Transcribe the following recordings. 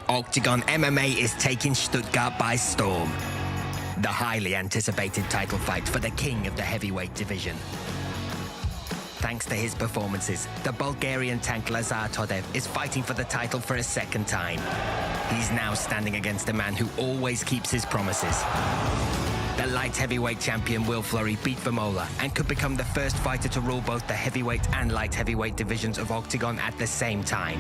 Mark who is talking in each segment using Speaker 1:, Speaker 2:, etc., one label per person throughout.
Speaker 1: Octagon MMA is taking Stuttgart by storm. The highly anticipated title fight for the king of the heavyweight division. Thanks to his performances, the Bulgarian tank Lazar Todev is fighting for the title for a second time. He's now standing against a man who always keeps his promises. The light heavyweight champion Will Fleury beat Vermola and could become the first fighter to rule both the heavyweight and light heavyweight divisions of Octagon at the same time.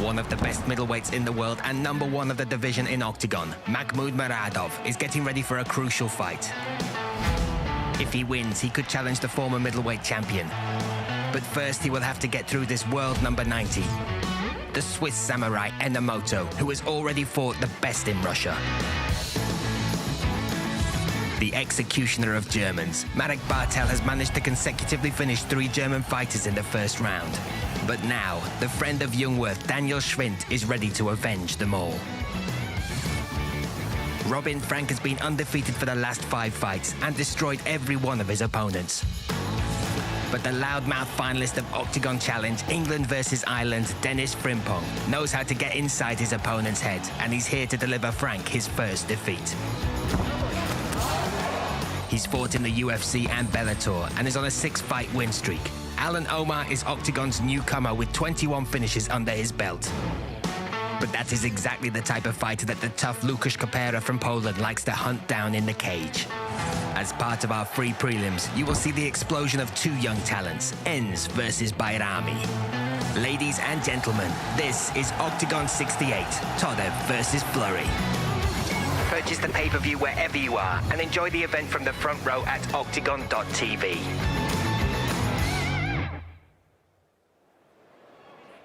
Speaker 1: One of the best middleweights in the world and number one of the division in Octagon, Mahmoud Muradov, is getting ready for a crucial fight. If he wins, he could challenge the former middleweight champion. But first, he will have to get through this world number 90, the Swiss samurai Enomoto, who has already fought the best in Russia. The executioner of Germans, Marek Bartel has managed to consecutively finish 3 German fighters in the first round. But now, the friend of Jungwirth, Daniel Schwind, is ready to avenge them all. Robin Frank has been undefeated for the last 5 fights and destroyed every one of his opponents. But the loudmouth finalist of Octagon Challenge, England versus Ireland, Dennis Frimpong, knows how to get inside his opponent's head, and he's here to deliver Frank his first defeat. He's fought in the UFC and Bellator and is on a 6-fight win streak. Alan Omar is Octagon's newcomer with 21 finishes under his belt. But that is exactly the type of fighter that the tough Łukasz Kopera from Poland likes to hunt down in the cage. As part of our free prelims, you will see the explosion of 2 young talents, Enz versus Bajrami. Ladies and gentlemen, this is Octagon 68, Todev versus Fleury. Purchase the pay-per-view wherever you are and enjoy the event from the front row at octagon.tv.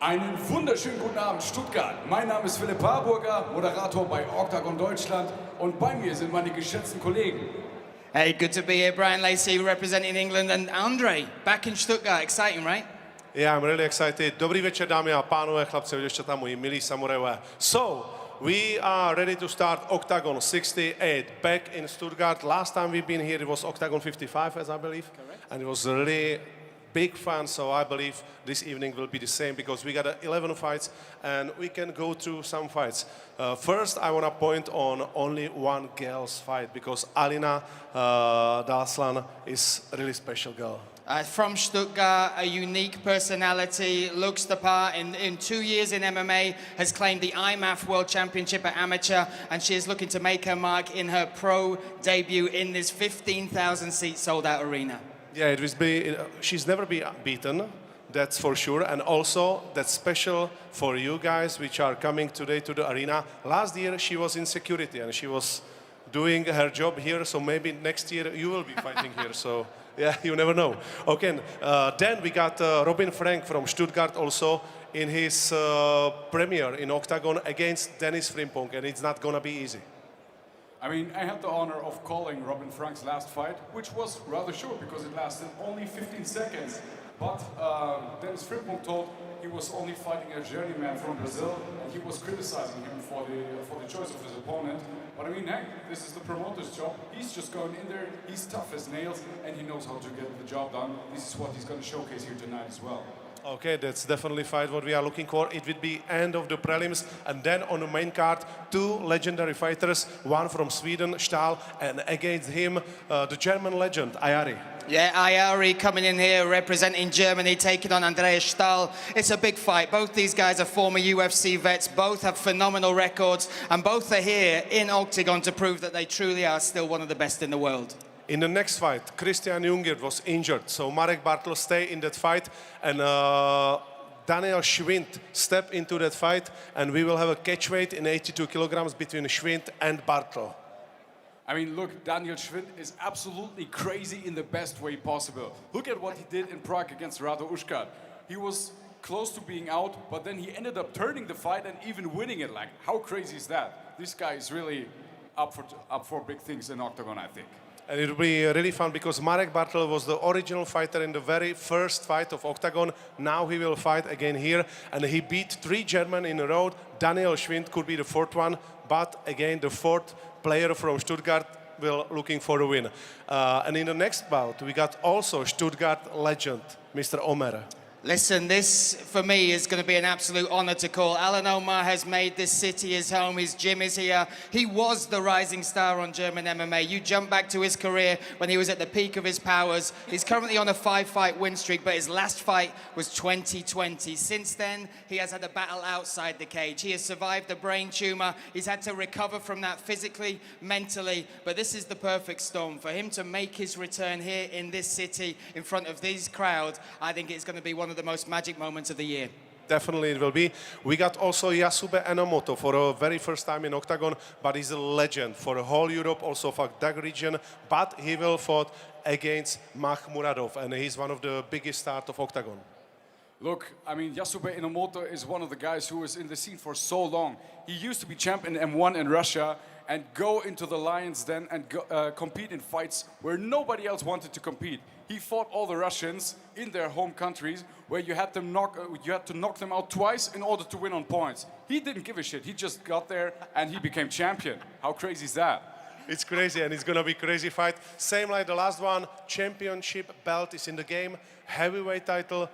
Speaker 2: Einen wunderschönen guten Abend, Stuttgart. Mein Name ist Philipp Harburger, Moderator bei Octagon Deutschland, und bei mir sind meine geschätzten Kollegen.
Speaker 3: Hey, good to be here. Brian Lacey representing England, and Andre back in Stuttgart. Exciting, right?
Speaker 4: Yeah, I'm really excited. Dobrý večer, dámy a pánové, chlapci, děvčata, moji milí samurajové. So, we are ready to start Octagon 68 back in Stuttgart. Last time we've been here, it was Octagon 55, as I believe.
Speaker 3: Correct.
Speaker 4: And it was really big fun, so I believe this evening will be the same because we got 11 fights and we can go through some fights. First, I want to point on only one girl's fight because Alina Daslan is a really special girl.
Speaker 3: From Stuttgart, a unique personality, looks the part. In 2 years in MMA, has claimed the IMAF World Championship at amateur, and she is looking to make her mark in her pro debut in this 15,000-seat sold-out arena.
Speaker 4: Yeah, she's never been beaten, that's for sure. And also, that's special for you guys which are coming today to the arena. Last year, she was in security and she was doing her job here, so maybe next year you will be fighting here. So, yeah, you never know. Okay, then we got Robin Frank from Stuttgart also in his premiere in Octagon against Dennis Frimpong, and it's not gonna be easy.
Speaker 2: I mean, I had the honor of calling Robin Frank's last fight, which was rather short because it lasted only 15 seconds. But Dennis Frimpong told he was only fighting a journeyman from Brazil, and he was criticizing him for the choice of his opponent. But I mean, heck, this is the promoter's job. He's just going in there, he's tough as nails, and he knows how to get the job done. This is what he's going to showcase here tonight as well.
Speaker 4: Okay, that's definitely fight what we are looking for. It will be end of the prelims, and then on the main card, 2 legendary fighters, one from Sweden, Stahl, and against him, the German legend, Ayari.
Speaker 3: Yeah, Ayari coming in here representing Germany, taking on Andreas Stahl. It's a big fight. Both these guys are former UFC vets. Both have phenomenal records, and both are here in Octagon to prove that they truly are still one of the best in the world.
Speaker 4: In the next fight, Christian Jungwirth was injured, so Marek Bartel stay in that fight, and Daniel Schwind step into that fight, and we will have a catch weight in 82 kilograms between Schwind and Bartel.
Speaker 2: I mean, look, Daniel Schwind is absolutely crazy in the best way possible. Look at what he did in Prague against Rado Uškar. He was close to being out, but then he ended up turning the fight and even winning it. Like, how crazy is that? This guy is really up for big things in Octagon, I think.
Speaker 4: And it will be really fun because Marek Bartel was the original fighter in the very first fight of Octagon. Now he will fight again here, and he beat 3 German in a row. Daniel Schwind could be the 4th one, but again the 4th player from Stuttgart will looking for a win. And in the next bout, we got also Stuttgart legend, Mr. Omer.
Speaker 3: Listen, this, for me, is going to be an absolute honor to call. Alan Omar has made this city his home. His gym is here. He was the rising star on German MMA. You jump back to his career when he was at the peak of his powers. He's currently on a 5-fight win streak, but his last fight was 2020. Since then, he has had a battle outside the cage. He has survived a brain tumor. He's had to recover from that physically, mentally, but this is the perfect storm. For him to make his return here in this city, in front of these crowds, I think it's going to be one of the most magic moments of the year.
Speaker 4: Definitely it will be. We got also Yasube Enomoto for a very first time in Octagon, but he's a legend for the whole Europe, also for DACH region, but he will fight against Makhmuradov, and he's one of the biggest stars of Octagon.
Speaker 2: Look, I mean, Yasube Enomoto is one of the guys who was in the scene for so long. He used to be champ in M1 in Russia and go into the Lions Den and compete in fights where nobody else wanted to compete. He fought all the Russians in their home countries where you had to knock them out twice in order to win on points. He didn't give a shit. He just got there and he became champion. How crazy is that?
Speaker 4: It's crazy, and it's gonna be crazy fight. Same like the last one, championship belt is in the game, heavyweight title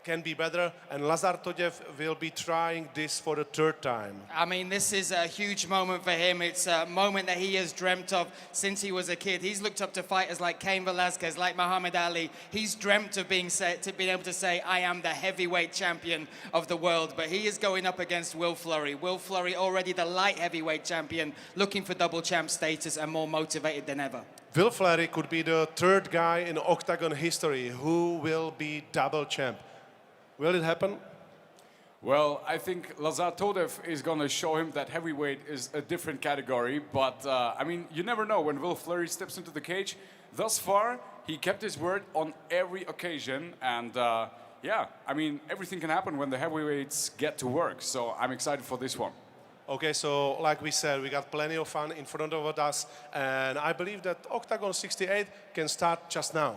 Speaker 4: can be better, and Lazar Todev will be trying this for the third time.
Speaker 3: I mean, this is a huge moment for him. It's a moment that he has dreamt of since he was a kid. He's looked up to fighters like Cain Velasquez, like Muhammad Ali. He's dreamt of being able to say, I am the heavyweight champion of the world. But he is going up against Will Fleury. Will Fleury, already the light heavyweight champion, looking for double champ status and more motivated than ever.
Speaker 4: Will Fleury could be the third guy in Octagon history who will be double champ. Will it happen?
Speaker 2: Well, I think Lazar Todev is going to show him that heavyweight is a different category. But, I mean, you never know when Will Fleury steps into the cage. Thus far, he kept his word on every occasion. And, yeah, I mean, everything can happen when the heavyweights get to work. So I'm excited for this one.
Speaker 4: Okay, so like we said, we got plenty of fun in front of us. And I believe that Octagon 68 can start just now.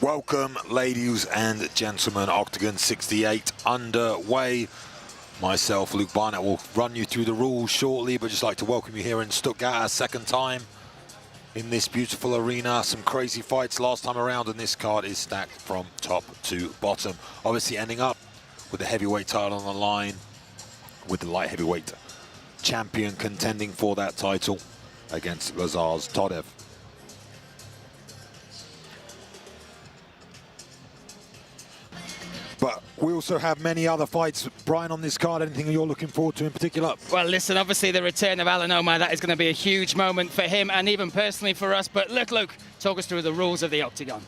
Speaker 5: Welcome, ladies and gentlemen. Octagon 68 underway. Myself, Luke Barnett, will run you through the rules shortly, but just like to welcome you here in Stuttgart, our second time in this beautiful arena. Some crazy fights last time around, and this card is stacked from top to bottom. Obviously ending up with the heavyweight title on the line, with the light heavyweight champion contending for that title against Lazar Todev. But we also have many other fights. Brian, on this card, anything you're looking forward to in particular?
Speaker 3: Well, listen, obviously the return of Alan Omar, that is going to be a huge moment for him and even personally for us. But look, Luke, talk us through the rules of the Octagon.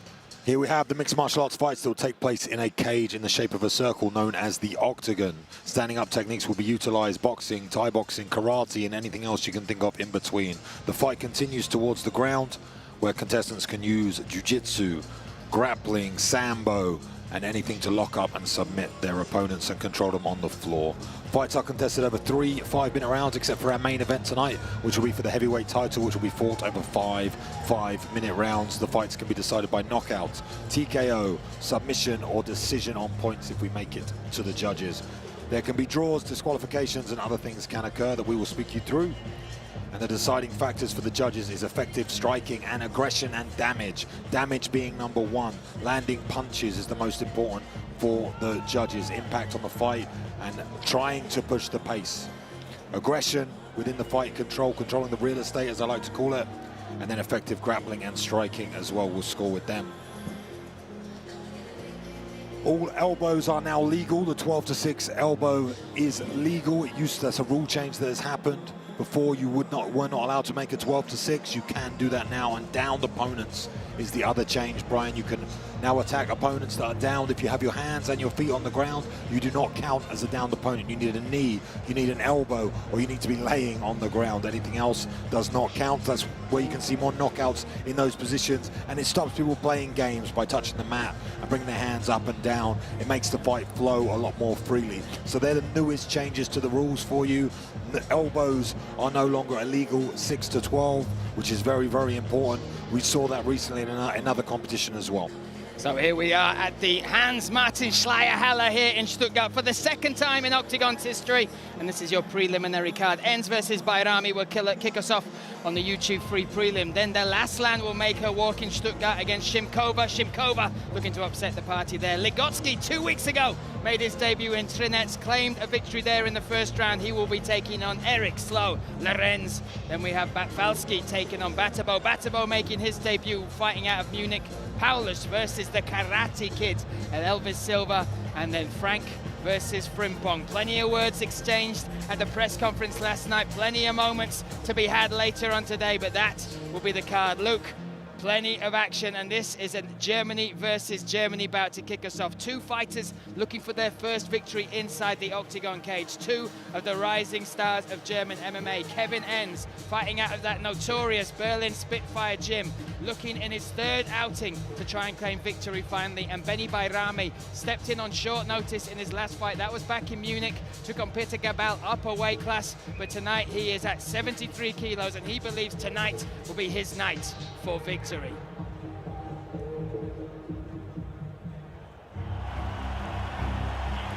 Speaker 5: Here we have the mixed martial arts fights that will take place in a cage in the shape of a circle known as the Octagon. Standing up techniques will be utilized: boxing, Thai boxing, karate, and anything else you can think of in between. The fight continues towards the ground, where contestants can use jiu-jitsu, grappling, sambo, and anything to lock up and submit their opponents and control them on the floor. Fights are contested over 3 5-minute rounds, except for our main event tonight, which will be for the heavyweight title, which will be fought over 5 5-minute rounds. The fights can be decided by knockout, TKO, submission, or decision on points if we make it to the judges. There can be draws, disqualifications, and other things can occur that we will speak you through. And the deciding factors for the judges is effective striking and aggression and damage. Damage being number one. Landing punches is the most important for the judges. Impact on the fight and trying to push the pace. Aggression within the fight, controlling the real estate, as I like to call it. And then effective grappling and striking as well will score with them. All elbows are now legal. The 12-6 elbow is legal. That's a rule change that has happened. Before you were not allowed to make a 12-6. You can do that now, and downed opponents is the other change, Brian. You can now attack opponents that are downed. If you have your hands and your feet on the ground, you do not count as a downed opponent. You need a knee, you need an elbow, or you need to be laying on the ground. Anything else does not count. That's where you can see more knockouts in those positions, and it stops people playing games by touching the mat and bringing their hands up and down. It makes the fight flow a lot more freely. So they're the newest changes to the rules for you. The elbows are no longer illegal 6-12, which is very, very important. We saw that recently in another competition as well.
Speaker 3: So here we are at the Hans-Martin Schleierhalle here in Stuttgart for the second time in Octagon's history. And this is your preliminary card. Enns versus Bajrami will kick us off on the YouTube free prelim. Then the Laslan will make her walk in Stuttgart against Šimkova. Šimkova looking to upset the party there. Ligotsky 2 weeks ago made his debut in Trinec, claimed a victory there in the first round. He will be taking on Eric Slow Lorenz. Then we have Batfalski taking on Batabo. Batabo making his debut fighting out of Munich. Paulus versus the Karate Kid and Elvis Silva, and then Frank versus Frimpong. Plenty of words exchanged at the press conference last night, plenty of moments to be had later on today, but that will be the card. Luke, plenty of action, and this is a Germany versus Germany bout to kick us off. Two fighters looking for their first victory inside the octagon cage. Two of the rising stars of German MMA. Kevin Enns fighting out of that notorious Berlin Spitfire gym, looking in his third outing to try and claim victory finally. And Benny Bajrami stepped in on short notice in his last fight. That was back in Munich, took on Peter Gabal, upper weight class, but tonight he is at 73 kilos and he believes tonight will be his night for victory.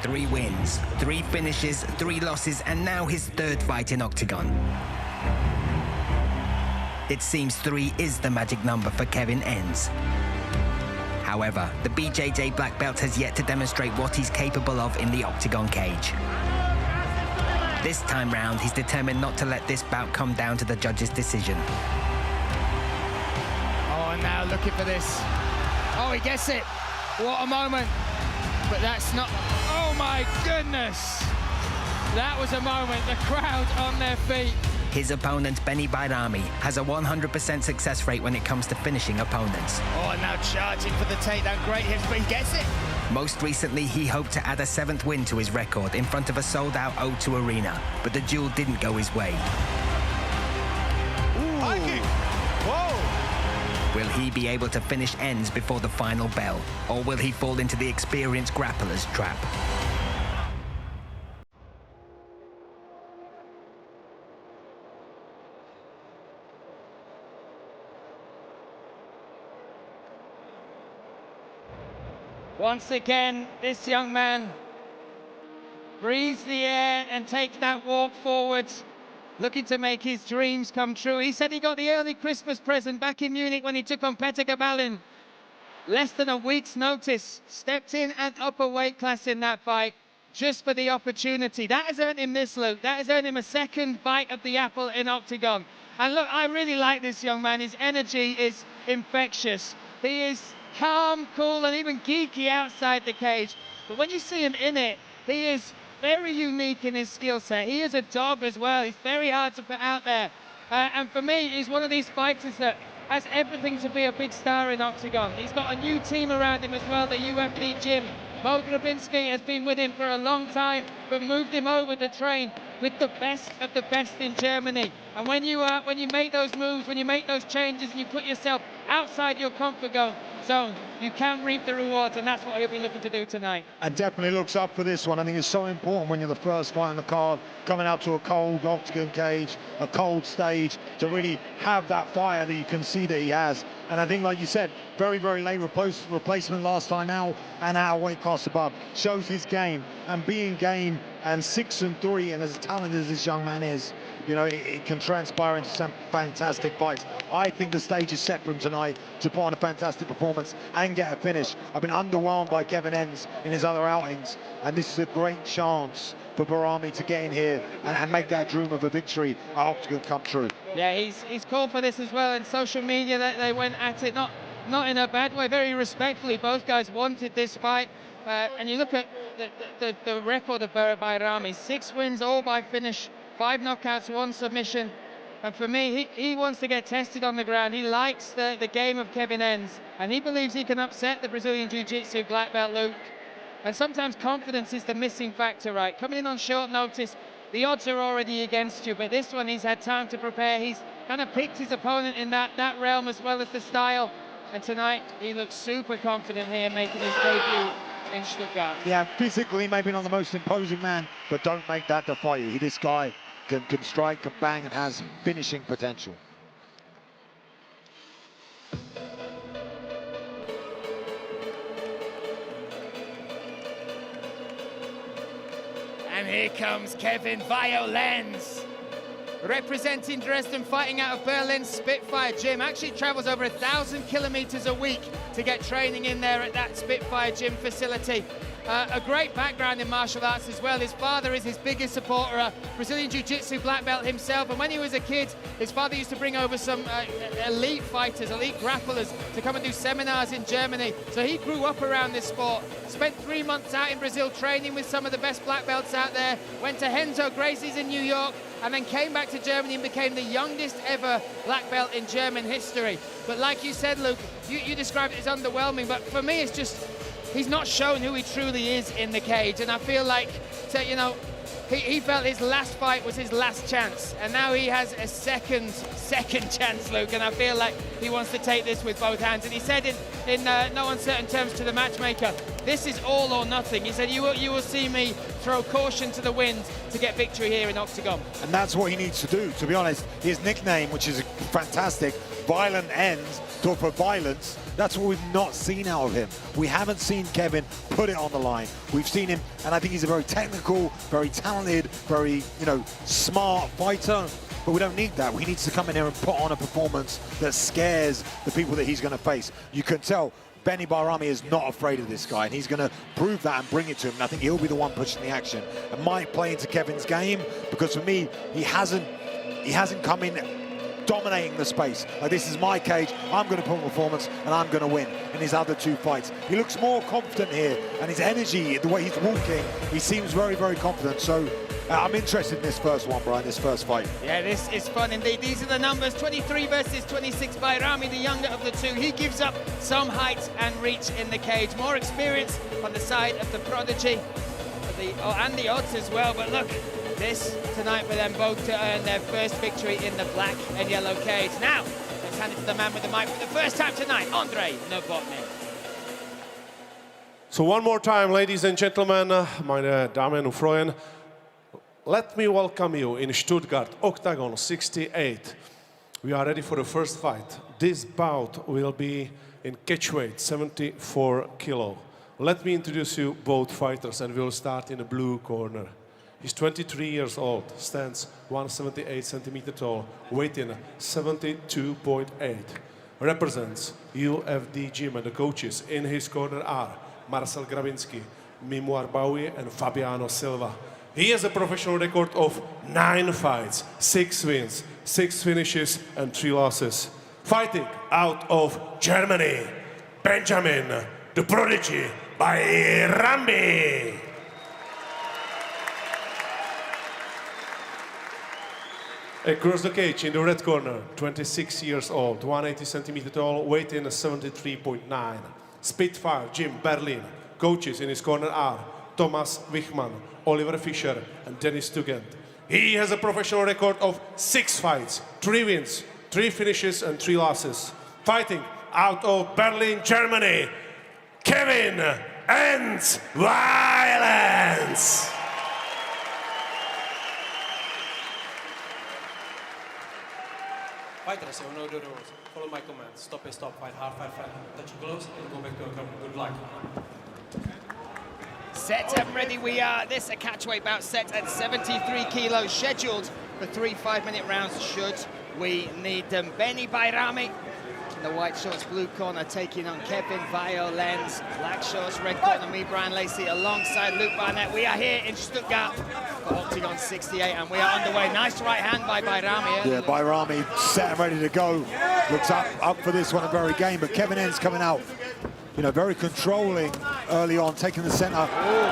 Speaker 1: 3 wins, 3 finishes, 3 losses, and now his third fight in Octagon. It seems 3 is the magic number for Kevin Enns. However, the BJJ black belt has yet to demonstrate what he's capable of in the octagon cage. This time round, he's determined not to let this bout come down to the judge's decision.
Speaker 3: Oh, now looking for this. Oh, he gets it. What a moment. But that's not... Oh, my goodness. That was a moment. The crowd on their feet.
Speaker 1: His opponent, Benny Bajrami, has a 100% success rate when it comes to finishing opponents.
Speaker 3: Oh, now charging for the takedown. Great hits, but he gets it.
Speaker 1: Most recently, he hoped to add a 7th win to his record in front of a sold-out O2 arena, but the duel didn't go his way.
Speaker 5: High kick. Whoa.
Speaker 1: Will he be able to finish Enns before the final bell, or will he fall into the experienced grappler's trap?
Speaker 3: Once again, this young man breathes the air and takes that walk forwards, looking to make his dreams come true. He said he got the early Christmas present back in Munich when he took on Peter Gabalin. Less than a week's notice, stepped in at upper weight class in that fight, just for the opportunity. That has earned him this, Luke. That has earned him a second bite of the apple in Octagon. And look, I really like this young man. His energy is infectious. He is calm, cool, and even geeky outside the cage. But when you see him in it, he is very unique in his skill set. He is a dog as well. He's very hard to put out there. And for me, he's one of these fighters that has everything to be a big star in Octagon. He's got a new team around him as well, the UFD gym. Mo Grabinski has been with him for a long time, but moved him over to train with the best of the best in Germany. And when you make those moves, when you make those changes, and you put yourself outside your comfort zone, you can reap the rewards, and that's what he'll be looking to do tonight.
Speaker 6: And definitely looks up for this one. I think it's so important when you're the first fight on the card, coming out to a cold octagon cage, a cold stage, to really have that fire that you can see that he has. And I think, like you said, very, very late replacement last time out, and our weight class above. Shows his game, and being game, and 6-3, and as talented as this young man is, you know, it can transpire into some fantastic fights. I think the stage is set for him tonight to put on a fantastic performance and get a finish. I've been underwhelmed by Kevin Enns in his other outings, and this is a great chance for Bajrami to get in here and make that dream of a victory at Octagon come true.
Speaker 3: Yeah, he's called for this as well in social media. That they went at it, not in a bad way, very respectfully. Both guys wanted this fight. And you look at the record of Bajrami, 6 wins, all by finish, 5 knockouts, 1 submission. And for me, he wants to get tested on the ground. He likes the game of Kevin Enns, and he believes he can upset the Brazilian Jiu-Jitsu black belt Luke. And sometimes confidence is the missing factor, right? Coming in on short notice, the odds are already against you, but this one he's had time to prepare. He's kind of picked his opponent in that realm as well as the style. And tonight, he looks super confident here, making his debut in Stuttgart.
Speaker 6: Yeah, physically maybe not the most imposing man, but don't make that defy you. This guy can strike, can bang, and has finishing potential.
Speaker 3: Here comes Kevin Violens. Representing Dresden, fighting out of Berlin Spitfire Gym. Actually travels over 1,000 kilometers a week to get training in there at that Spitfire Gym facility. A great background in martial arts as well. His father is his biggest supporter, a Brazilian Jiu-Jitsu black belt himself. And when he was a kid, his father used to bring over some elite fighters, elite grapplers to come and do seminars in Germany. So he grew up around this sport. Spent 3 months out in Brazil training with some of the best black belts out there. Went to Renzo Gracie's in New York, and then came back to Germany and became the youngest ever black belt in German history. But like you said, Luke, you described it as underwhelming, but for me it's just, he's not shown who he truly is in the cage, and I feel like, you know, he felt his last fight was his last chance, and now he has a second chance, Luke, and I feel like he wants to take this with both hands. And he said in no uncertain terms to the matchmaker, this is all or nothing. He said, you will see me throw caution to the wind to get victory here in Octagon.
Speaker 6: And that's what he needs to do, to be honest. His nickname, which is fantastic, Violent Ends, talk for violence, that's what we've not seen out of him. We haven't seen Kevin put it on the line. We've seen him, and I think he's a very technical, very talented, very, you know, smart fighter. But we don't need that. He needs to come in here and put on a performance that scares the people that he's going to face. You can tell Benny Bajrami is not afraid of this guy, and he's going to prove that and bring it to him. And I think he'll be the one pushing the action. It might play into Kevin's game, because for me, he hasn't come in dominating the space. Like, this is my cage, I'm going to put a performance and I'm going to win in his other two fights. He looks more confident here, and his energy, the way he's walking, he seems very, very confident. So I'm interested in this first one, Brian, this first fight.
Speaker 3: Yeah, this is fun indeed. These are the numbers, 23 versus 26. Bajrami, the younger of the two, he gives up some height and reach in the cage. More experience on the side of the prodigy, and the odds as well. But look, this tonight for them both to earn their first victory in the black and yellow cage. Now, let's hand it to the man with the mic for the first time tonight, Andrei Novotny.
Speaker 4: So one more time, ladies and gentlemen, meine Damen und Freunde, let me welcome you in Stuttgart, Octagon 68. We are ready for the first fight. This bout will be in catchweight, 74 kilo. Let me introduce you both fighters, and we'll start in the blue corner. He's 23 years old, stands 178 centimeter tall, weight in 72.8. Represents UFD Gym, and the coaches in his corner are Marcel Grabinski, Mimoir Bowie, and Fabiano Silva. He has a professional record of 9 fights, 6 wins, 6 finishes, and 3 losses. Fighting out of Germany, Benjamin, the prodigy, Bajrami. Across the cage in the red corner, 26 years old, 180 centimeter tall, weight in 73.9. Spitfire Gym, Berlin. Coaches in his corner are Thomas Wichmann, Oliver Fischer, and Dennis Tugend. He has a professional record of 6 fights, 3 wins, 3 finishes, and 3 losses. Fighting out of Berlin, Germany, Kevin Ends Violence.
Speaker 7: Fighters, you know the rules. Follow my commands. Stop and stop, fight hard, fight, touch your gloves, and go back to your corner. Good luck.
Speaker 3: Set and ready we are. This a catchweight bout set at 73 kilos, scheduled for 3 5-minute rounds should we need them. Benny Bajrami in the white shorts, blue corner, taking on Kevin Violens. Black shorts, red corner, me, Brian Lacey, alongside Luke Barnett. We are here in Stuttgart for Octagon 68, and we are underway. Nice right hand by Bajrami.
Speaker 6: Yeah, Bajrami set and ready to go. Looks up for this one, a very game, but Kevin Ends coming out, you know, very controlling early on, taking the center,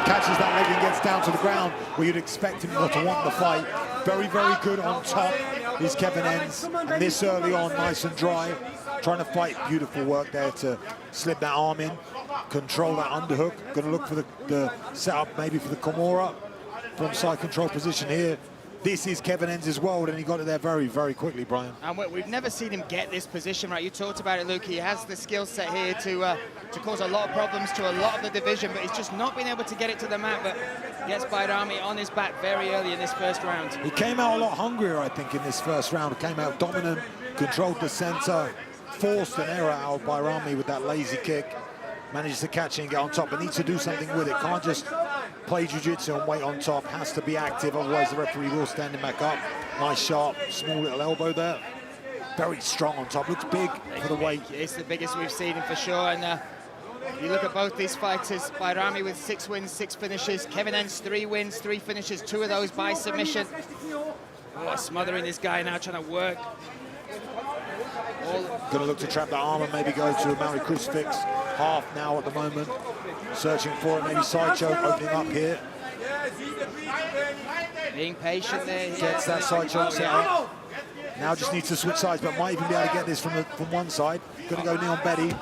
Speaker 6: catches that leg and gets down to the ground where you'd expect him not to want the fight. Very, very good on top is Kevin Ends, and this early on, nice and dry. Trying to fight, beautiful work there to slip that arm in, control that underhook. Going to look for the setup maybe for the Kimura from side control position here. This is Kevin Ends' world, and he got it there very, very quickly, Brian.
Speaker 3: And we've never seen him get this position right. You talked about it, Luke. He has the skill set here to cause a lot of problems to a lot of the division, but he's just not been able to get it to the mat. But gets Bajrami on his back very early in this first round.
Speaker 6: He came out a lot hungrier, I think, in this first round. He came out dominant, controlled the center, forced an error out of Bajrami with that lazy kick. Managed to catch it and get on top, but needs to do something with it. Can't just
Speaker 5: play jiu-jitsu and weight on top, has to be active, otherwise the referee will stand him back up. Nice, sharp, small little elbow there. Very strong on top, looks big for the weight.
Speaker 3: It's the biggest we've seen him for sure. And you look at both these fighters, Bajrami with 6 wins, 6 finishes, Kevin Enns 3 wins, 3 finishes, 2 of those by submission. Oh, smothering this guy now, trying to work.
Speaker 5: Gonna look to trap the arm and maybe go to a mounted crucifix. Half now at the moment. Searching for it, maybe side choke opening up here.
Speaker 3: Being patient there.
Speaker 5: Gets that side choke set up. Now just needs to switch sides, but might even be able to get this from one side. Gonna go knee on Betty.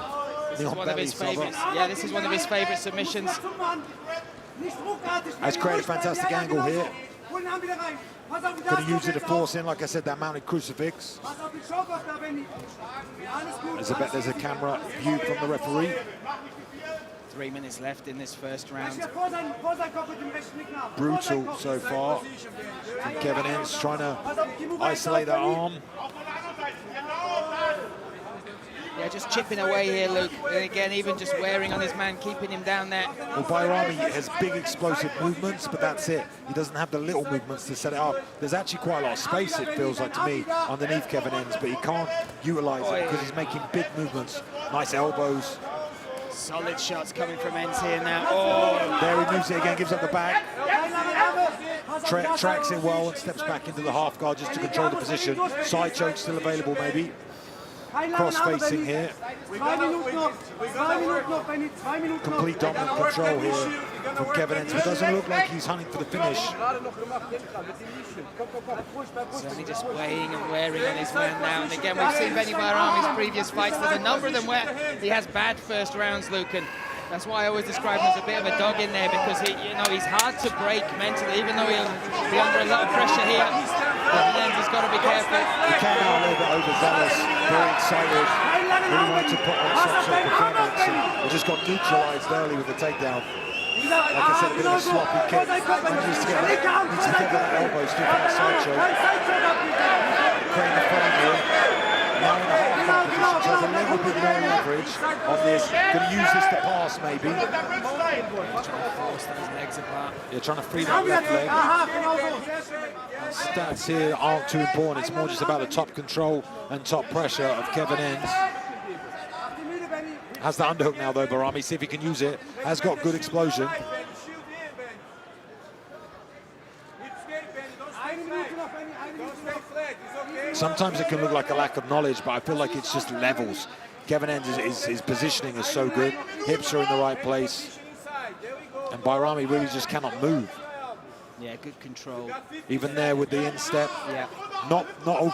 Speaker 3: This is one of his favorites. Yeah, this is one of his favorite submissions.
Speaker 5: Has created a fantastic angle here. Going to use it to force in, like I said, that mounted crucifix. There's a camera view from the referee.
Speaker 3: 3 minutes left in this first round.
Speaker 5: Brutal so far from Kevin Enns, trying to isolate that arm.
Speaker 3: Yeah, just chipping away here, Luke. And again, even just wearing on his man, keeping him down there.
Speaker 5: Well, Bajrami has big explosive movements, but that's it. He doesn't have the little movements to set it up. There's actually quite a lot of space, it feels like to me, underneath Kevin Enns, but he can't utilize it because he's making big movements. Nice elbows.
Speaker 3: Solid shots coming from Enns here now. Oh,
Speaker 5: there he moves it again, gives up the back. Tracks it well and steps back into the half guard just to control the position. Side choke still available, maybe. Cross-facing here. Complete dominant control here from Kevin Enns. It doesn't look like he's hunting for the finish.
Speaker 3: Certainly just weighing and wearing on his man now. And again, we've seen Benny Bajrami's previous fights. There's a number of them where he has bad first rounds, Luke. And that's why I always describe him as a bit of a dog in there, because he's hard to break mentally, even though he'll be under a lot of pressure here. But he's got to be careful.
Speaker 5: He came out a little bit overzealous, very excited, really wanted to put on some sort of performance, and he just got neutralized early with the takedown. Like I said, a bit of a sloppy kick. Needs to get that elbow, still from the side choke. Creating the front here. Now in the half guard position, so a little bit more leverage on this. Going to use this to pass, maybe.
Speaker 3: Trying to force those legs apart.
Speaker 5: Yeah, trying to free that left leg. Stats here aren't too important. It's more just about the top control and top pressure of Kevin Enns. Has the underhook now, though, Bajrami. See if he can use it. Has got good explosion. Sometimes it can look like a lack of knowledge, but I feel like it's just levels. Kevin Enns, his positioning is so good. Hips are in the right place. And Bajrami really just cannot move.
Speaker 3: Yeah, good control.
Speaker 5: Even there with the instep.
Speaker 3: Yeah.
Speaker 5: Not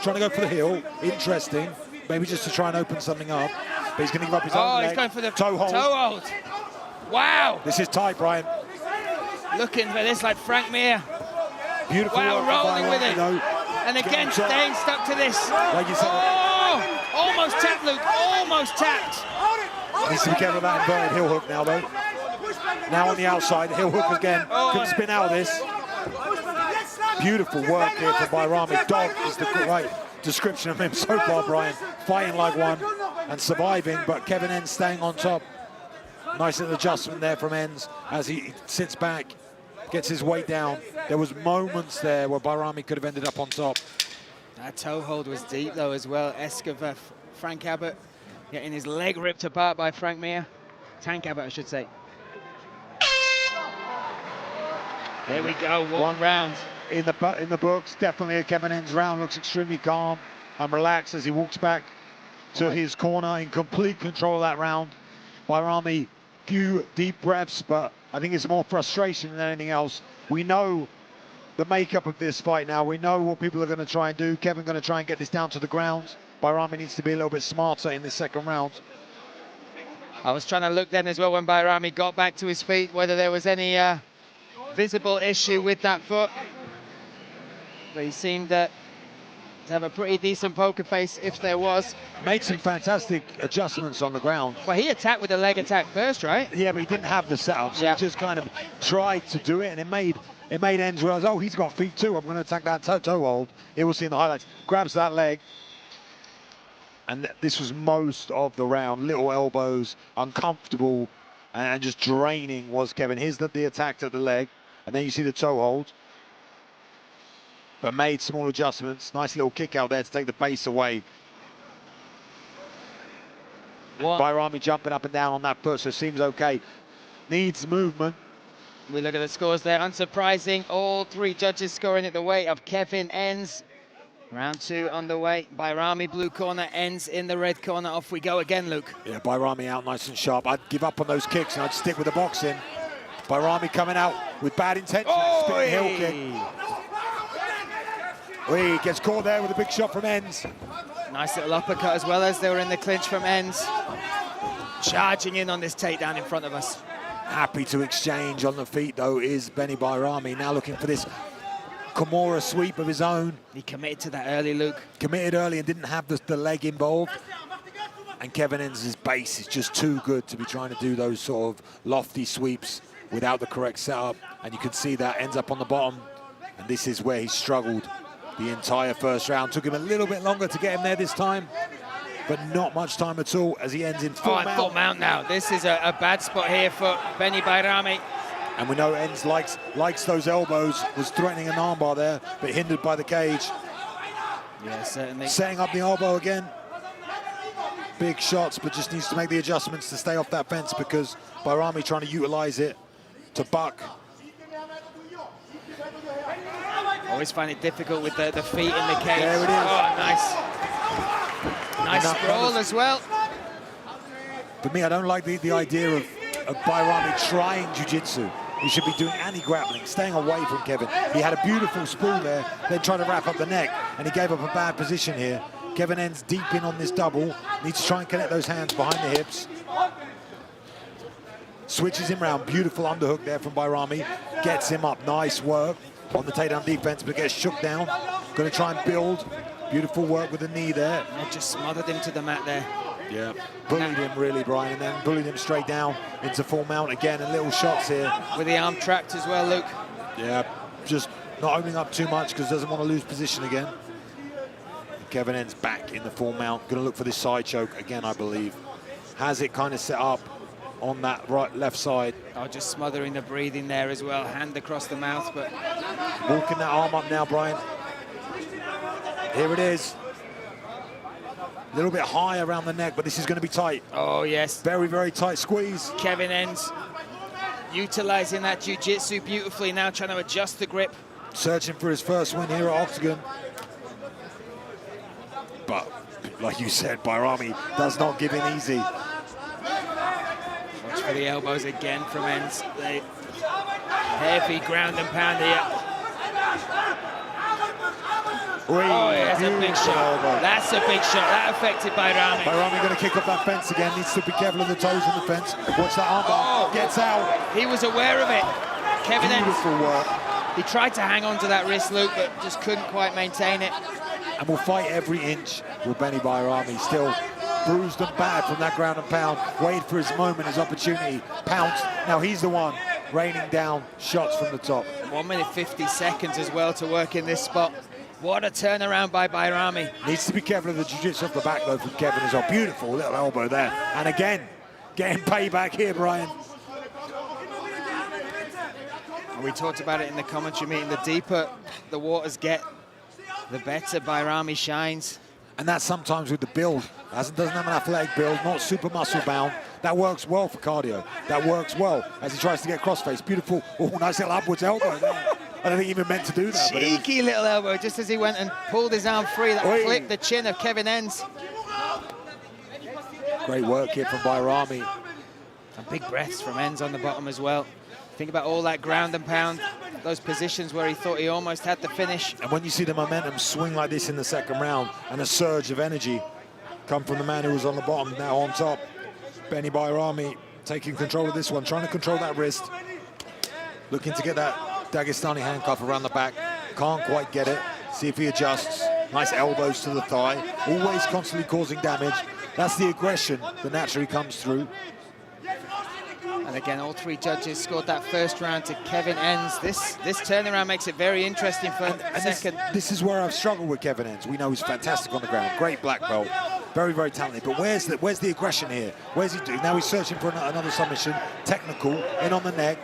Speaker 5: trying to go for the heel. Interesting. Maybe just to try and open something up. But he's going to give up his own leg.
Speaker 3: He's going for the
Speaker 5: toe hold.
Speaker 3: Toe hold. Wow.
Speaker 5: This is tight, Brian.
Speaker 3: Looking for this like Frank Mir.
Speaker 5: Beautiful.
Speaker 3: Wow, rolling with it. And again, staying stuck to this.
Speaker 5: Like you said.
Speaker 3: Oh, almost tapped, Luke. Almost tapped.
Speaker 5: Needs to be careful of that inverted heel hook now, though. Now on the outside, heel hook again. Couldn't spin out of this. Beautiful work here from Bajrami. Dog is the right description of him so far, Brian. Fighting like one and surviving, but Kevin Enns staying on top. Nice little adjustment there from Enns as he sits back, gets his weight down. There was moments there where Bajrami could have ended up on top.
Speaker 3: That toe hold was deep, though, as well. Frank Abbott getting his leg ripped apart by Frank Mir. Tank Abbott, I should say. There we go, one round.
Speaker 6: In the books, definitely a Kevin Enns round. Looks extremely calm and relaxed as he walks back to his corner in complete control of that round. Bajrami, few deep breaths, but I think it's more frustration than anything else. We know the makeup of this fight now. We know what people are going to try and do. Kevin going to try and get this down to the ground. Bajrami needs to be a little bit smarter in the second round.
Speaker 3: I was trying to look then as well when Bajrami got back to his feet, whether there was any visible issue with that foot. But he seemed to have a pretty decent poker face if there was.
Speaker 6: Made some fantastic adjustments on the ground.
Speaker 3: Well, he attacked with a leg attack first, right?
Speaker 6: Yeah, but he didn't have the setup, so he just kind of tried to do it, and it made Enns realize, oh, he's got feet too. I'm going to attack that toe hold. It was in the highlights. Grabs that leg. And this was most of the round. Little elbows, uncomfortable and just draining was Kevin. Here's the attack to the leg, and then you see the toe hold. But made small adjustments. Nice little kick out there to take the base away. Bajrami jumping up and down on that foot, so seems okay. Needs movement.
Speaker 3: We look at the scores there, unsurprising. All three judges scoring at the weight of Kevin Enns. Round 2 underway. Bajrami blue corner, Enns in the red corner. Off we go again, Luke.
Speaker 5: Yeah, Bajrami out nice and sharp. I'd give up on those kicks and I'd stick with the boxing. Bajrami coming out with bad intentions. Spinning heel kick. He gets caught there with a big shot from Enns.
Speaker 3: Nice little uppercut as well as they were in the clinch from Enns. Charging in on this takedown in front of us.
Speaker 5: Happy to exchange on the feet, though, is Benny Bajrami. Now looking for this Kimura sweep of his own.
Speaker 3: He committed to that early, Luke.
Speaker 5: Committed early and didn't have the leg involved. And Kevin Enns' base is just too good to be trying to do those sort of lofty sweeps without the correct setup. And you can see that ends up on the bottom. And this is where he struggled the entire first round. Took him a little bit longer to get him there this time, but not much time at all as he ends in full mount.
Speaker 3: Full mount now. This is a bad spot here for Benny Bajrami.
Speaker 5: And we know Enns likes those elbows, was threatening an armbar there, but hindered by the cage.
Speaker 3: Yeah, certainly.
Speaker 5: Setting up the elbow again. Big shots, but just needs to make the adjustments to stay off that fence because Bajrami trying to utilize it to buck.
Speaker 3: Always find it difficult with the feet in the cage.
Speaker 5: There it is.
Speaker 3: Oh, nice. Nice sprawl as well.
Speaker 5: For me, I don't like the idea of Bajrami trying jiu-jitsu. He should be doing anti-grappling, staying away from Kevin. He had a beautiful spool there, then trying to wrap up the neck, and he gave up a bad position here. Kevin Enns deep in on this double, needs to try and connect those hands behind the hips. Switches him round, beautiful underhook there from Bajrami, gets him up, nice work on the takedown defense, but gets shook down. Going to try and build. Beautiful work with the knee there.
Speaker 3: And just smothered him to the mat there.
Speaker 5: Yeah, bullied him really, Brian, and then bullied him straight down into full mount again, and little shots here.
Speaker 3: With the arm trapped as well, Luke.
Speaker 5: Yeah, just not opening up too much because doesn't want to lose position again. Kevin Enns back in the full mount. Going to look for this side choke again, I believe. Has it kind of set up on that left side.
Speaker 3: Oh, just smothering the breathing there as well. Hand across the mouth, but...
Speaker 5: Walking that arm up now, Brian. Here it is. A little bit high around the neck, but this is going to be tight.
Speaker 3: Oh, yes.
Speaker 5: Very, very tight squeeze.
Speaker 3: Kevin Enns utilizing that jiu-jitsu beautifully now, trying to adjust the grip.
Speaker 5: Searching for his first win here at Octagon. But, like you said, Bajrami does not give in easy.
Speaker 3: Watch for the elbows again from Enns. The heavy ground and pound here. Oh, yeah, that's a big shot.
Speaker 5: Elbow.
Speaker 3: That's a big shot. That affected Bajrami.
Speaker 5: Bajrami going to kick up that fence again. Needs to be careful of the toes on the fence. Watch that armbar. Gets out.
Speaker 3: He was aware of it. Kevin Enns.
Speaker 5: Beautiful work.
Speaker 3: He tried to hang on to that wrist, Luke, but just couldn't quite maintain it.
Speaker 5: And will fight every inch with Benny Bajrami. Still bruised and bad from that ground and pound. Waited for his moment, his opportunity. Pounced. Now he's the one raining down shots from the top.
Speaker 3: 1 minute 50 seconds as well to work in this spot. What a turnaround by Bajrami.
Speaker 5: Needs to be careful of the jiu-jitsu off the back though from Kevin as well. Beautiful little elbow there. And again, getting payback here, Brian.
Speaker 3: We talked about it in the commentary meeting. The deeper the waters get, the better Bajrami shines.
Speaker 5: And that's sometimes with the build. Doesn't have an athletic build, not super muscle bound. That works well for cardio. That works well as he tries to get crossface. Beautiful, nice little upwards elbow there. I don't think he even meant to do that.
Speaker 3: Cheeky little elbow, just as he went and pulled his arm free. That flipped the chin of Kevin Enns.
Speaker 5: Great work here from Bajrami.
Speaker 3: And big breaths from Enns on the bottom as well. Think about all that ground and pound, those positions where he thought he almost had the finish.
Speaker 5: And when you see the momentum swing like this in the second round and a surge of energy come from the man who was on the bottom, now on top, Benny Bajrami taking control of this one, trying to control that wrist, looking to get that Dagestani handcuff around the back. Can't quite get it. See if he adjusts. Nice elbows to the thigh. Always constantly causing damage. That's the aggression that naturally comes through.
Speaker 3: And again, all three judges scored that first round to Kevin Enns. This turnaround makes it very interesting for second.
Speaker 5: This is where I've struggled with Kevin Enns. We know he's fantastic on the ground. Great black belt. Very, very talented. But where's the aggression here? Where's he doing? Now he's searching for another submission. Technical, in on the neck.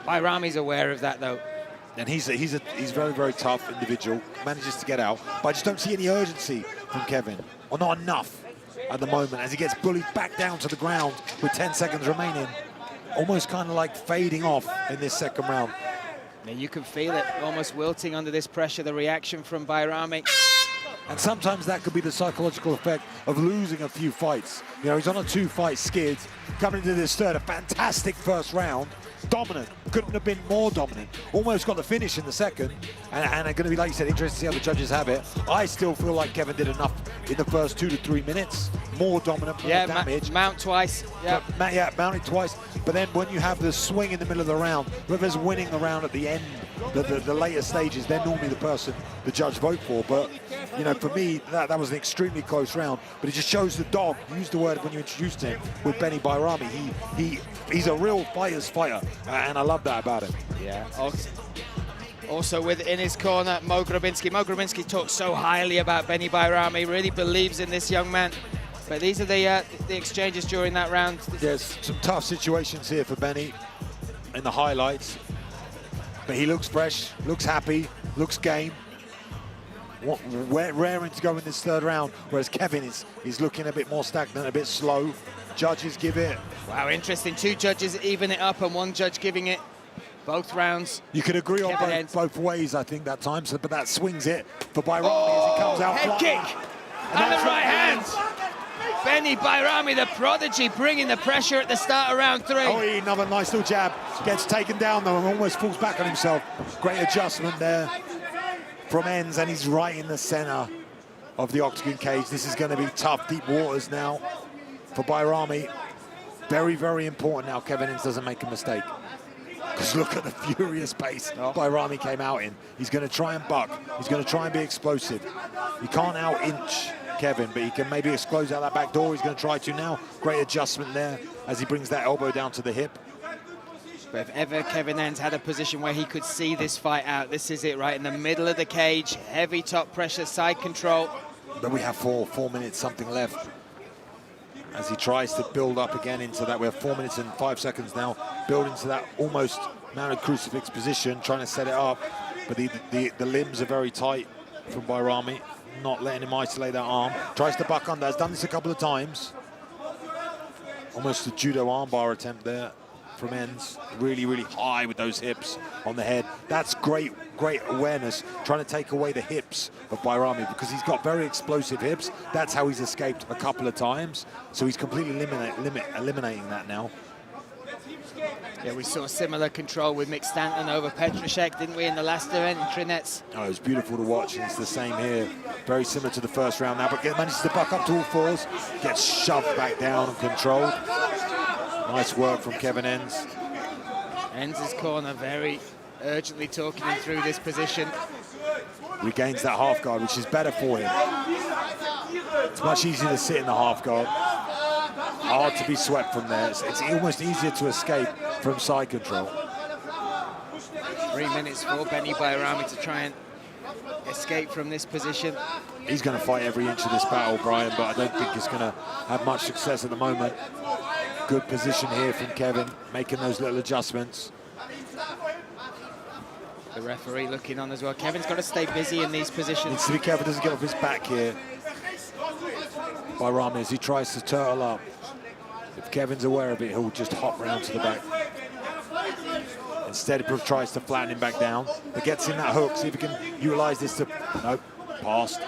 Speaker 3: Bajrami's aware of that, though.
Speaker 5: And he's very, very tough individual. Manages to get out. But I just don't see any urgency from Kevin. Or not enough at the moment as he gets bullied back down to the ground with 10 seconds remaining. Almost kind of like fading off in this second round.
Speaker 3: Yeah, you can feel it almost wilting under this pressure, the reaction from Bajrami.
Speaker 5: And sometimes that could be the psychological effect of losing a few fights. You know, he's on a 2-fight skid, coming into this third, a fantastic first round. Dominant, couldn't have been more dominant. Almost got the finish in the second. And going to be, like you said, interesting to see how the judges have it. I still feel like Kevin did enough in the first 2 to 3 minutes. More dominant, more damage.
Speaker 3: Mount twice. Yeah.
Speaker 5: Mounted twice. But then when you have the swing in the middle of the round, whoever's winning the round at the end, the later stages, they're normally the person the judge vote for. But, you know, for me, that was an extremely close round. But it just shows the dog, use the word when you introduced him, with Benny Bajrami. He's a real fighter's fighter, and I love that about him.
Speaker 3: Yeah. Also in his corner, Mo Grabinski. Mo Grabinski talks so highly about Benny Bajrami, really believes in this young man. But these are the exchanges during that round.
Speaker 5: There's some tough situations here for Benny in the highlights. But he looks fresh, looks happy, looks game. Raring to go in this third round, whereas Kevin is looking a bit more stagnant, a bit slow. Judges give it.
Speaker 3: Wow, interesting. 2 judges even it up and 1 judge giving it both rounds.
Speaker 5: You could agree on both ways, I think, that time. But that swings it for Bajrami as he comes out.
Speaker 3: Head kick and the right hand. Benny Bajrami, the prodigy, bringing the pressure at the start of round 3.
Speaker 5: Oh, another nice little jab. Gets taken down, though, and almost falls back on himself. Great adjustment there from Enns, and he's right in the center of the octagon cage. This is going to be tough, deep waters now for Bajrami. Very, very important now Kevin Enns doesn't make a mistake. Because look at the furious pace Bajrami came out in. He's going to try and buck. He's going to try and be explosive. He can't out-inch Kevin, but he can maybe close out that back door. He's going to try to now. Great adjustment there as he brings that elbow down to the hip.
Speaker 3: But if ever Kevin Enns had a position where he could see this fight out, this is it, right in the middle of the cage. Heavy top pressure, side control.
Speaker 5: But we have 4 minutes something left as he tries to build up again into that. We have 4 minutes and 5 seconds now. Build into that almost mounted crucifix position, trying to set it up. But the limbs are very tight from Bajrami, not letting him isolate that arm. Tries to buck under, has done this a couple of times. Almost a judo armbar attempt there from Enns. Really, really high with those hips on the head. That's great awareness, trying to take away the hips of Bajrami because he's got very explosive hips. That's how he's escaped a couple of times. So he's completely eliminating that now.
Speaker 3: Yeah, we saw similar control with Mick Stanton over Petrashek, didn't we, in the last event in Trinets?
Speaker 5: Oh, it was beautiful to watch, and it's the same here. Very similar to the first round now, but manages to buck up to all 4s, gets shoved back down and controlled. Nice work from Kevin Enns.
Speaker 3: Enns' corner very urgently talking him through this position.
Speaker 5: Regains that half guard, which is better for him. It's much easier to sit in the half guard. Hard to be swept from there. It's almost easier to escape from side control.
Speaker 3: 3 minutes for Benny Bajrami to try and escape from this position.
Speaker 5: He's going to fight every inch of this battle, Brian, but I don't think he's going to have much success at the moment. Good position here from Kevin, making those little adjustments.
Speaker 3: The referee looking on as well. Kevin's got to stay busy in these positions.
Speaker 5: Needs to be careful, doesn't get off his back here. Bajrami, as he tries to turtle up. If Kevin's aware of it, he'll just hop round to the back. Instead, he tries to flatten him back down, but gets in that hook. See if he can utilize this to... Nope, passed.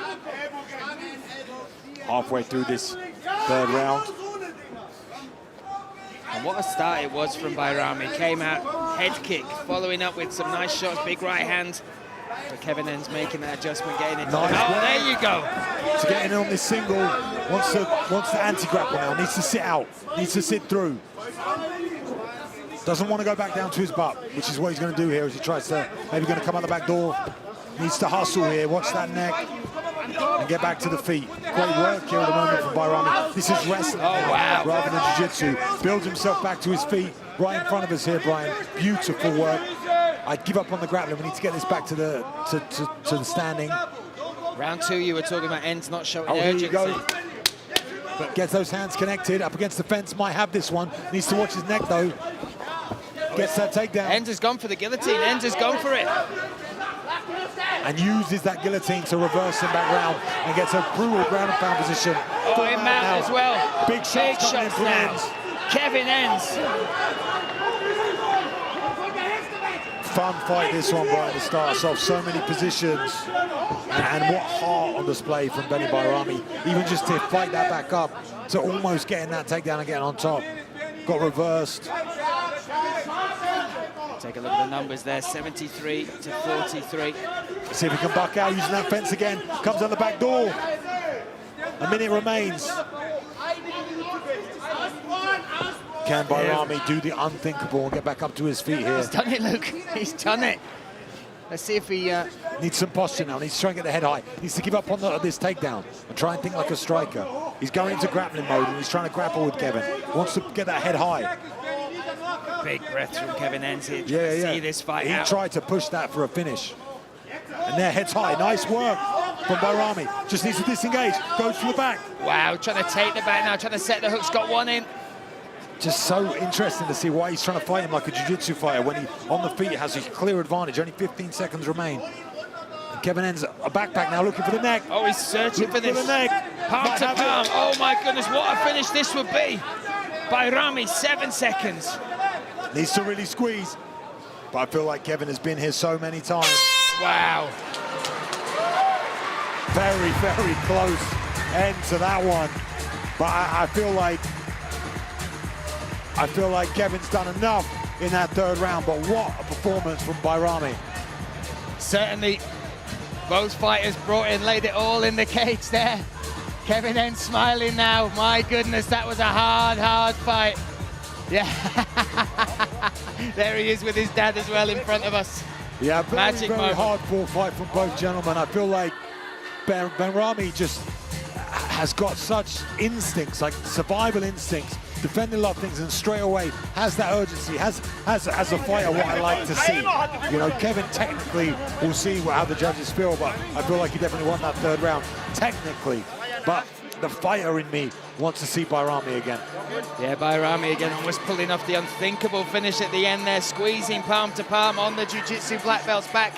Speaker 5: Halfway through this third round.
Speaker 3: And what a start it was from Bajrami. Came out, head kick, following up with some nice shots, big right hand. But Kevin Enns making that adjustment, getting into
Speaker 5: nice.
Speaker 3: There you go.
Speaker 5: To get in on this single, wants the anti-grapple now, needs to sit out, needs to sit through. Doesn't want to go back down to his butt, which is what he's going to do here as he tries to, maybe going to come out the back door. Needs to hustle here, watch that neck, and get back to the feet. Great work here at the moment from Bajrami. This is wrestling now, rather than jiu-jitsu. Builds himself back to his feet, right in front of us here, Brian. Beautiful work. I'd give up on the grappling. We need to get this back to the standing.
Speaker 3: Round 2, you were talking about Ends not showing
Speaker 5: Oh, here
Speaker 3: urgency.
Speaker 5: you go. But gets those hands connected, up against the fence, might have this one. Needs to watch his neck, though. Gets that takedown.
Speaker 3: Ends has gone for the guillotine. Ends has gone for it.
Speaker 5: And uses that guillotine to reverse him back round and gets a brutal ground and pound position.
Speaker 3: Oh, in mount as well.
Speaker 5: Big shots coming in from
Speaker 3: now.
Speaker 5: Ends.
Speaker 3: Kevin Ends.
Speaker 5: Fun fight this one, Brian. It starts off so many positions. And what heart on display from Benny Bajrami. Even just to fight that back up, to almost getting that takedown and getting on top. Got reversed.
Speaker 3: Take a look at the numbers there, 73 to 43.
Speaker 5: See if he can buck out using that fence again. Comes on the back door. A minute remains. Can Bajrami do the unthinkable and get back up to his feet here?
Speaker 3: He's done it, Luke. He's done it. Let's see if he...
Speaker 5: Needs some posture now. Needs to try and get the head high. Needs to give up on this takedown and try and think like a striker. He's going into grappling mode and he's trying to grapple with Kevin. Wants to get that head high.
Speaker 3: Big breaths from Kevin Ends here.
Speaker 5: Yeah.
Speaker 3: See this fight
Speaker 5: He
Speaker 3: out.
Speaker 5: tried to push that for a finish. And their head's high. Nice work from Bajrami. Just needs to disengage. Goes to the back.
Speaker 3: Wow, trying to take the back now, trying to set the hooks, got one in.
Speaker 5: Just so interesting to see why he's trying to fight him like a jiu-jitsu fighter when he, on the feet, has a clear advantage. Only 15 seconds remain. And Kevin Ends a backpack now, looking for the neck.
Speaker 3: Oh, he's searching for this.
Speaker 5: The neck.
Speaker 3: Palm to palm. Oh my goodness, what a finish this would be. Bajrami, 7 seconds.
Speaker 5: Needs to really squeeze. But I feel like Kevin has been here so many times.
Speaker 3: Wow.
Speaker 5: Very, very close end to that one. But I feel like Kevin's done enough in that third round. But what a performance from Bajrami.
Speaker 3: Certainly, both fighters brought in, laid it all in the cage there. Kevin Ends smiling now. My goodness, that was a hard, hard fight. Yeah. There he is with his dad as well in front of us.
Speaker 5: Yeah, very
Speaker 3: moment.
Speaker 5: hard-fought fight from both gentlemen. I feel like Bajrami just has got such instincts, like survival instincts, defending a lot of things, and straight away has that urgency, has as a fighter what I like to see. You know, Kevin technically, we'll see how the judges feel, but I feel like he definitely won that third round, technically. But the fighter in me wants to see Bajrami again.
Speaker 3: Yeah, Bajrami again, almost pulling off the unthinkable finish at the end there, squeezing palm to palm on the jiu-jitsu black belt's back.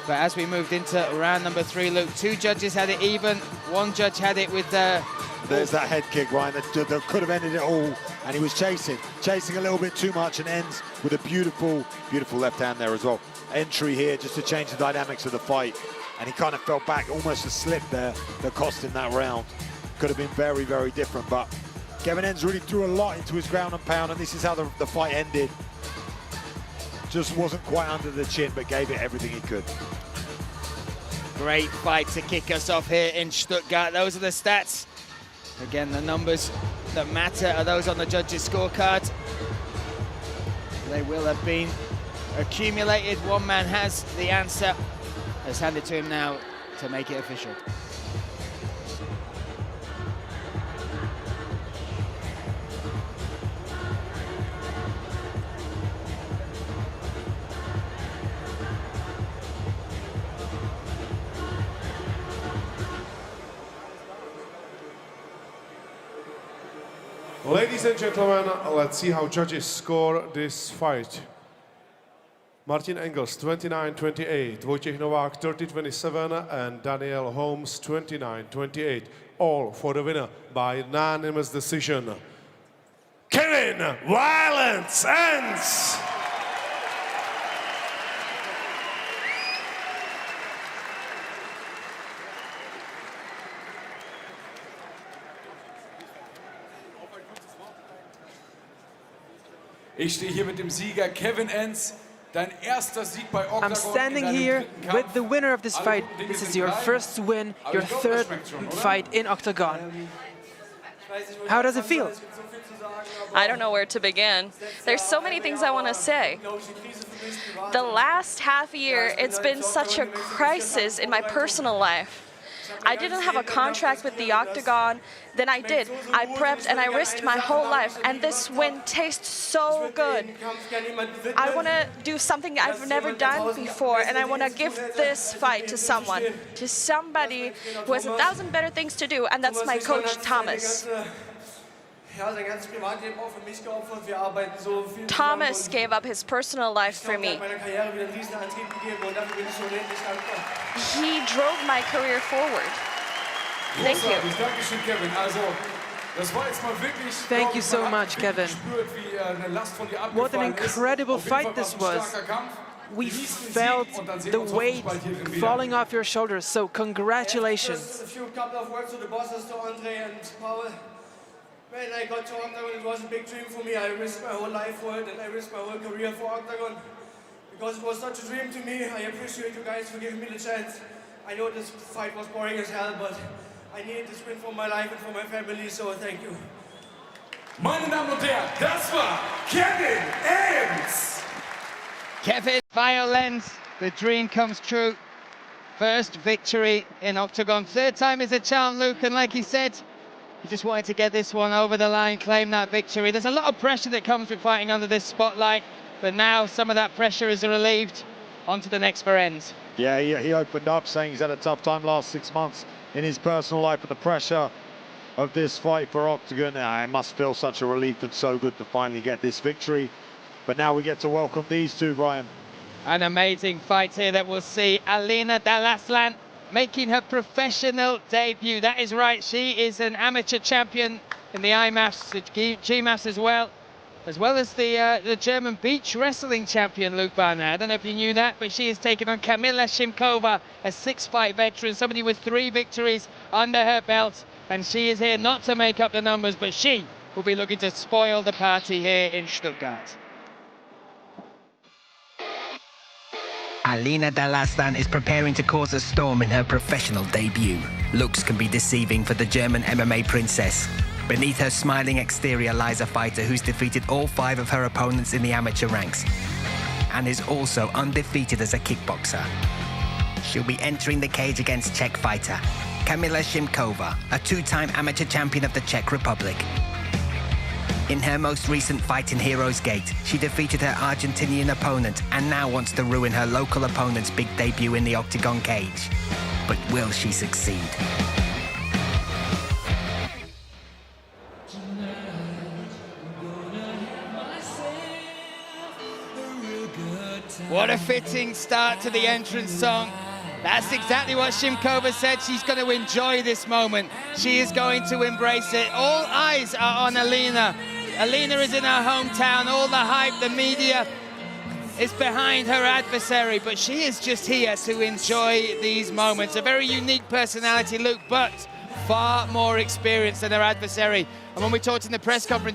Speaker 3: But as we moved into round number 3, Luke, 2 judges had it even, 1 judge had it with
Speaker 5: There's that head kick, Ryan, that could have ended it all, and he was chasing a little bit too much, and ends with a beautiful, beautiful left hand there as well. Entry here just to change the dynamics of the fight, and he kind of fell back, almost a slip there that cost him that round. Could have been very, very different, but Kevin Ends really threw a lot into his ground and pound, and this is how the fight ended. Just wasn't quite under the chin, but gave it everything he could.
Speaker 3: Great fight to kick us off here in Stuttgart. Those are the stats. Again, the numbers that matter are those on the judges' scorecard. They will have been accumulated. One man has the answer. Let's hand it to him now to make it official.
Speaker 4: Ladies and gentlemen, let's see how judges score this fight. Martin Engels, 29-28, Wojciech Nowak, 30-27, and Daniel Holmes, 29-28. All for the winner by unanimous decision. Kevin Violence Ends!
Speaker 2: Ich stehe hier mit dem Sieger Kevin Ends. Dein erster Sieg bei OKTAGON.
Speaker 8: I'm standing here with the winner of this fight. This is your first win, your third fight in OKTAGON. How does it feel?
Speaker 9: I don't know where to begin. There's so many things I want to say. The last half year, it's been such a crisis in my personal life. I didn't have a contract with the Octagon. Then I did. I prepped and I risked my whole life, and this win tastes so good. I want to do something I've never done before, and I want to give this fight to someone, to somebody who has 1,000 better things to do, and that's my coach, Thomas. Thomas gave up his personal life for me. He drove my career forward. Thank you.
Speaker 8: Thank you so much, Kevin. What an incredible fight this was. We felt the weight falling off your shoulders, so congratulations.
Speaker 7: Just a few couple of words to the bosses, to Andre and Paul. When I got to Octagon, it was a big dream for me. I risked my whole life for it, and I risked my whole career for Octagon. Because it was such a dream to me. I appreciate you guys for giving me the chance. I know this fight was boring as hell, but I needed this win for my life and for my family, so thank you.
Speaker 2: Meine Damen und Herren, das war Kevin Ames!
Speaker 3: Kevin, violence, the dream comes true. First victory in Octagon. Third time is a charm, Luke, and like he said, he just wanted to get this one over the line, claim that victory. There's a lot of pressure that comes with fighting under this spotlight, but now some of that pressure is relieved. On to the next Ferenz.
Speaker 6: Yeah, he opened up saying he's had a tough time last 6 months in his personal life, but the pressure of this fight for Octagon, it must feel such a relief and so good to finally get this victory. But now we get to welcome these two, Brian.
Speaker 3: An amazing fight here that we'll see Alina Dalaslan making her professional debut. That is right, she is an amateur champion in the IMAFs, the GMAFs as well as the German beach wrestling champion, Luke Barnett. I don't know if you knew that, but she is taking on Kamila Shimkova, a 6-fight veteran, somebody with 3 victories under her belt, and she is here not to make up the numbers, but she will be looking to spoil the party here in Stuttgart.
Speaker 1: Alina Dalastan is preparing to cause a storm in her professional debut. Looks can be deceiving for the German MMA princess. Beneath her smiling exterior lies a fighter who's defeated all 5 of her opponents in the amateur ranks and is also undefeated as a kickboxer. She'll be entering the cage against Czech fighter Kamila Shimkova, a 2-time amateur champion of the Czech Republic. In her most recent fight in Heroes Gate, she defeated her Argentinian opponent and now wants to ruin her local opponent's big debut in the Octagon cage. But will she succeed?
Speaker 3: What a fitting start to the entrance song. That's exactly what Shimkova said. She's going to enjoy this moment. She is going to embrace it. All eyes are on Alina. Alina is in her hometown. All the hype, the media is behind her adversary, but she is just here to enjoy these moments. A very unique personality, Luke, but far more experienced than her adversary. And when we talked in the press conference,